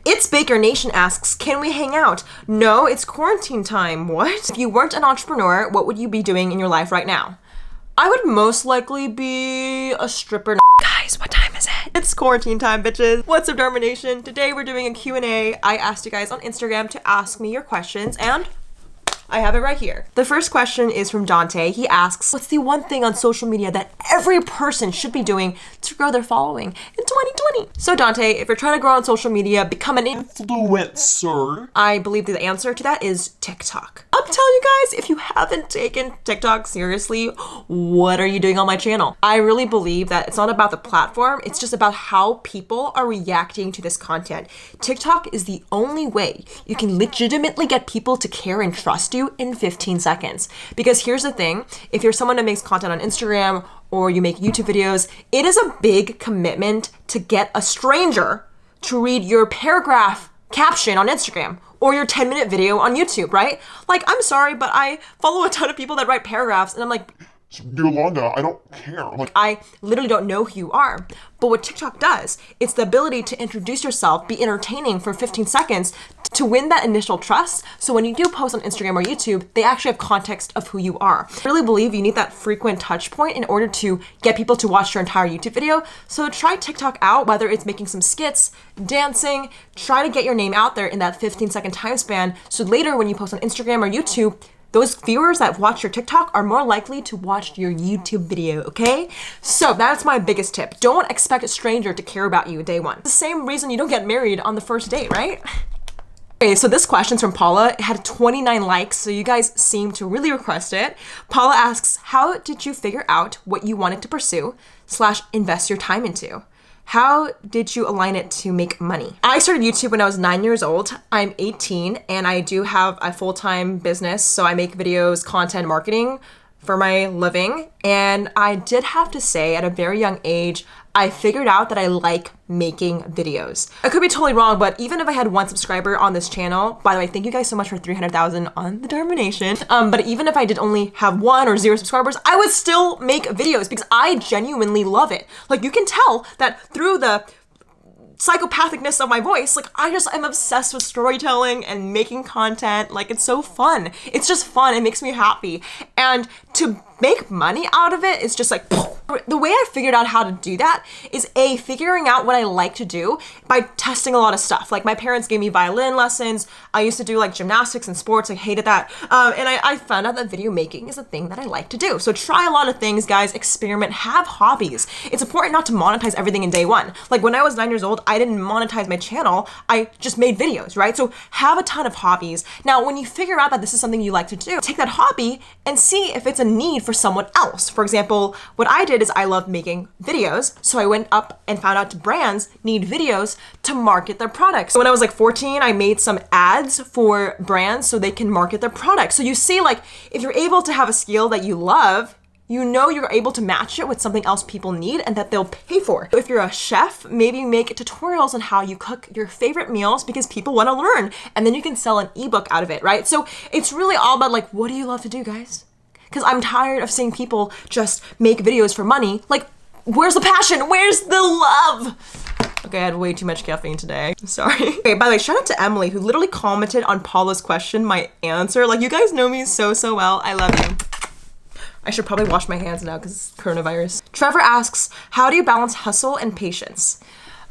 It's Baker Nation asks, can we hang out? No, it's quarantine time. What? If you weren't an entrepreneur, what would you be doing in your life right now? I would most likely be a stripper. Guys, what time is it? It's quarantine time, bitches. What's up, Darmanation? Today we're doing a Q&A. I asked you guys on Instagram to ask me your questions, and I have it right here. The first question is from Dante. He asks, what's the one thing on social media that every person should be doing to grow their following in 2020? So Dante, if you're trying to grow on social media, become an influencer, I believe the answer to that is TikTok. I'm telling you guys, if you haven't taken TikTok seriously, what are you doing on my channel? I really believe that it's not about the platform, it's just about how people are reacting to this content. TikTok is the only way you can legitimately get people to care and trust you in 15 seconds. Because here's the thing, if you're someone that makes content on Instagram or you make YouTube videos, it is a big commitment to get a stranger to read your paragraph caption on Instagram or your 10-minute video on YouTube, right? Like, I'm sorry, but I follow a ton of people that write paragraphs and I'm like, Yolanda, I don't care. Like, I literally don't know who you are. But what TikTok does, it's the ability to introduce yourself, be entertaining for 15 seconds to win that initial trust. So when you do post on Instagram or YouTube, they actually have context of who you are. I really believe you need that frequent touch point in order to get people to watch your entire YouTube video. So try TikTok out, whether it's making some skits, dancing, try to get your name out there in that 15-second time span. So later when you post on Instagram or YouTube, those viewers that watch your TikTok are more likely to watch your YouTube video, okay? So that's my biggest tip. Don't expect a stranger to care about you day one. It's the same reason you don't get married on the first date, right? Okay, so this question's from Paula. It had 29 likes, so you guys seem to really request it. Paula asks, how did you figure out what you wanted to pursue / invest your time into? How did you align it to make money? I started YouTube when I was 9 years old. I'm 18 and I do have a full-time business. So I make videos, content marketing for my living. And I did have to say at a very young age, I figured out that I like making videos. I could be totally wrong, but even if I had 1 subscriber on this channel, by the way, thank you guys so much for 300,000 on the Darmanation. But even if I did only have 1 or 0 subscribers, I would still make videos because I genuinely love it. Like, you can tell that through the psychopathicness of my voice, like, I just am obsessed with storytelling and making content. Like, it's so fun. It's just fun. It makes me happy. And to make money out of it is just like, the way I figured out how to do that is figuring out what I like to do by testing a lot of stuff. Like, my parents gave me violin lessons. I used to do like gymnastics and sports. I hated that. And I found out that video making is a thing that I like to do. So try a lot of things, guys. Experiment, have hobbies. It's important not to monetize everything in day one. Like, when I was 9 years old, I didn't monetize my channel. I just made videos, right? So have a ton of hobbies. Now, when you figure out that this is something you like to do, take that hobby and see if it's a need for someone else. For example, what I did is I love making videos. So I went up and found out brands need videos to market their products. So when I was like 14, I made some ads for brands so they can market their products. So you see, like, if you're able to have a skill that you love, you know you're able to match it with something else people need and that they'll pay for. If you're a chef, maybe make tutorials on how you cook your favorite meals because people want to learn, and then you can sell an ebook out of it, right? So it's really all about, like, what do you love to do, guys? Because I'm tired of seeing people just make videos for money. Like, where's the passion? Where's the love? Okay, I had way too much caffeine today. I'm sorry. Okay, by the way, shout out to Emily who literally commented on Paula's question, my answer. Like, you guys know me so well. I love you. I should probably wash my hands now because coronavirus. Trevor asks, how do you balance hustle and patience?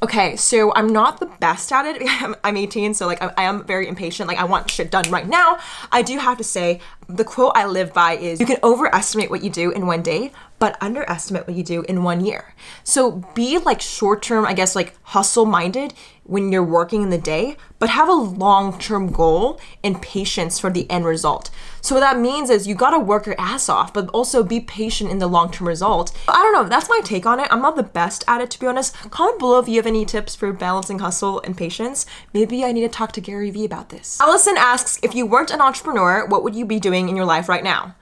Okay, so I'm not the best at it. I'm 18, so like I am very impatient. Like, I want shit done right now. I do have to say, the quote I live by is, you can overestimate what you do in 1 day, but underestimate what you do in 1 year. So be like short-term, I guess, like hustle-minded when you're working in the day, but have a long-term goal and patience for the end result. So what that means is you gotta work your ass off, but also be patient in the long-term result. I don't know, that's my take on it. I'm not the best at it, to be honest. Comment below if you have any tips for balancing hustle and patience. Maybe I need to talk to Gary Vee about this. Allison asks, if you weren't an entrepreneur, what would you be doing in your life right now?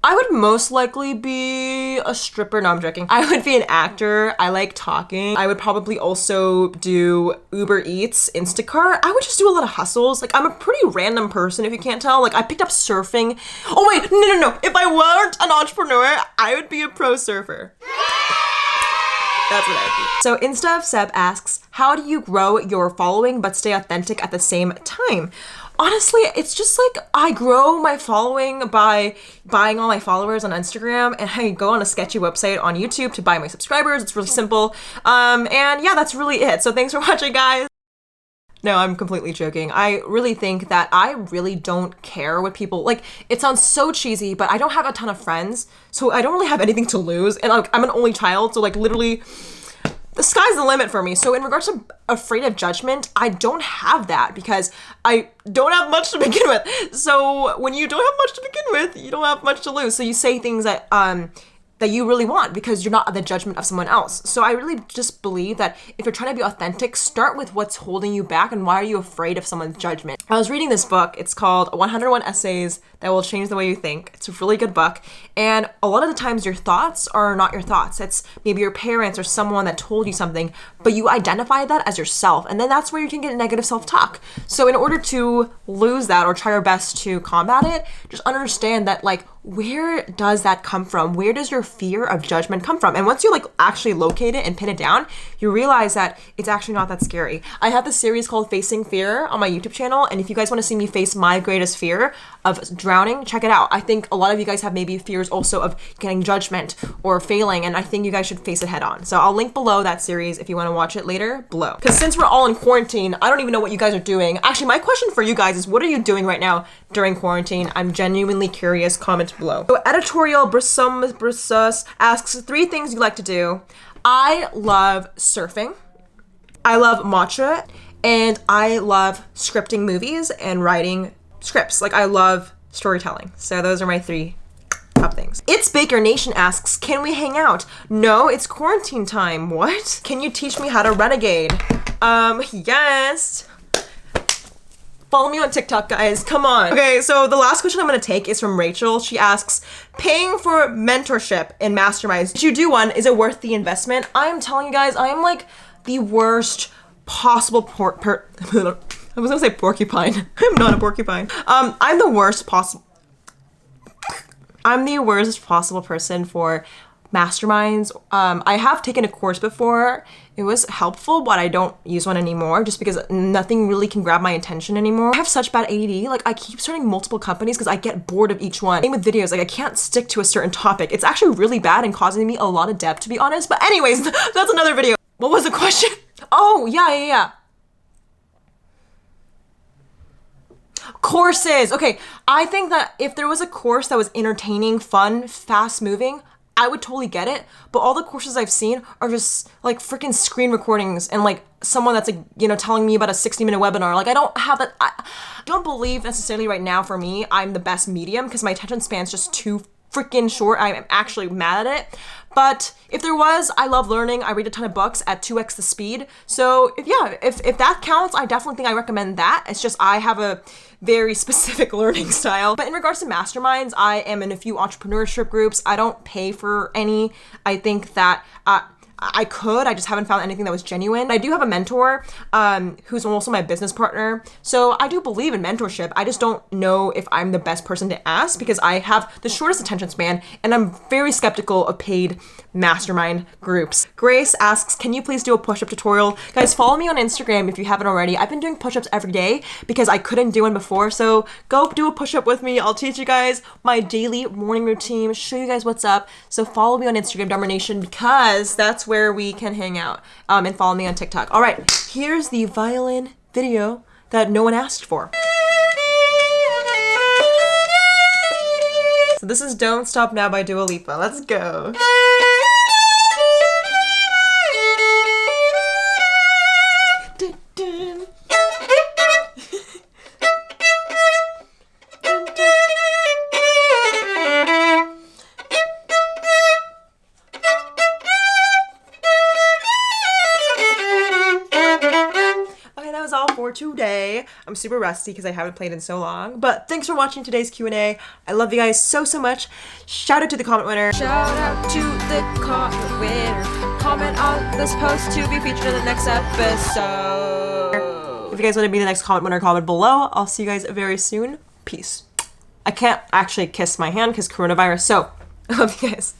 I would most likely be a stripper. No, I'm joking. I would be an actor. I like talking. I would probably also do Uber Eats, Instacart. I would just do a lot of hustles. Like, I'm a pretty random person, if you can't tell. Like, I picked up surfing. Oh wait, no. If I weren't an entrepreneur, I would be a pro surfer. That's what I would be. So Insta of Seb asks, how do you grow your following but stay authentic at the same time? Honestly, it's just like I grow my following by buying all my followers on Instagram, and I go on a sketchy website on YouTube to buy my subscribers. It's really simple. And yeah, that's really it. So thanks for watching, guys. No, I'm completely joking. I really think that I really don't care what people, like, it sounds so cheesy, but I don't have a ton of friends, so I don't really have anything to lose. And like, I'm an only child, so like literally the sky's the limit for me. So in regards to afraid of judgment, I don't have that because I don't have much to begin with. So when you don't have much to begin with, you don't have much to lose. So you say things that you really want because you're not at the judgment of someone else. So I really just believe that if you're trying to be authentic, start with what's holding you back and why are you afraid of someone's judgment. I was reading this book. It's called 101 Essays That Will Change the Way You Think. It's a really good book. And a lot of the times your thoughts are not your thoughts. It's maybe your parents or someone that told you something, but you identify that as yourself. And then that's where you can get negative self-talk. So in order to lose that or try your best to combat it, just understand that like, where does that come from? Where does your fear of judgment come from? And once you like actually locate it and pin it down, you realize that it's actually not that scary. I have this series called Facing Fear on my YouTube channel. And if you guys want to see me face my greatest fear of drowning, check it out. I think a lot of you guys have maybe fears also of getting judgment or failing. And I think you guys should face it head on. So I'll link below that series if you want to watch it later below. Because since we're all in quarantine, I don't even know what you guys are doing. Actually, my question for you guys is what are you doing right now during quarantine? I'm genuinely curious. Comment below. So editorial Brissus asks 3 things you like to do. I love surfing. I love matcha, and I love scripting movies and writing scripts. Like I love storytelling. So those are my 3 top things. It's Baker Nation asks, can we hang out? No, it's quarantine time. What? Can you teach me how to renegade? Yes. Follow me on TikTok, guys. Come on. Okay, so the last question I'm gonna take is from Rachel. She asks, paying for mentorship in masterminds. Did you do one? Is it worth the investment? I'm telling you guys, I am like the worst possible I was gonna say porcupine. I'm not a porcupine. I'm the worst possible person for masterminds. I have taken a course before. It was helpful, but I don't use one anymore just because nothing really can grab my attention anymore. I have such bad ADD. Like I keep starting multiple companies because I get bored of each one. Same with videos, like I can't stick to a certain topic. It's actually really bad and causing me a lot of debt, to be honest. But anyways, that's another video. What was the question? Oh, yeah. Courses. Okay, I think that if there was a course that was entertaining, fun, fast moving, I would totally get it, but all the courses I've seen are just like freaking screen recordings and like someone that's like, you know, telling me about a 60-minute webinar. Like I don't have that. I don't believe necessarily right now for me, I'm the best medium because my attention span's just too freaking short. I'm actually mad at it. But if there was, I love learning. I read a ton of books at 2x the speed. So if that counts, I definitely think I recommend that. It's just I have a very specific learning style. But in regards to masterminds, I am in a few entrepreneurship groups. I don't pay for any. I think that I just haven't found anything that was genuine. I do have a mentor who's also my business partner. So I do believe in mentorship. I just don't know if I'm the best person to ask because I have the shortest attention span and I'm very skeptical of paid mastermind groups. Grace asks, can you please do a push-up tutorial? Guys, follow me on Instagram if you haven't already. I've been doing push-ups every day because I couldn't do one before. So go do a push-up with me. I'll teach you guys my daily morning routine, show you guys what's up. So follow me on Instagram, Darmanation, because that's where we can hang out, and follow me on TikTok. All right, here's the violin video that no one asked for. So this is Don't Stop Now by Dua Lipa. Let's go. For today. I'm super rusty because I haven't played in so long, but thanks for watching today's Q&A. I love you guys so much. Shout out to the comment winner. Shout out to the comment winner. Comment on this post to be featured in the next episode. If you guys want to be the next comment winner, comment below. I'll see you guys very soon. Peace. I can't actually kiss my hand because coronavirus, so I love you guys.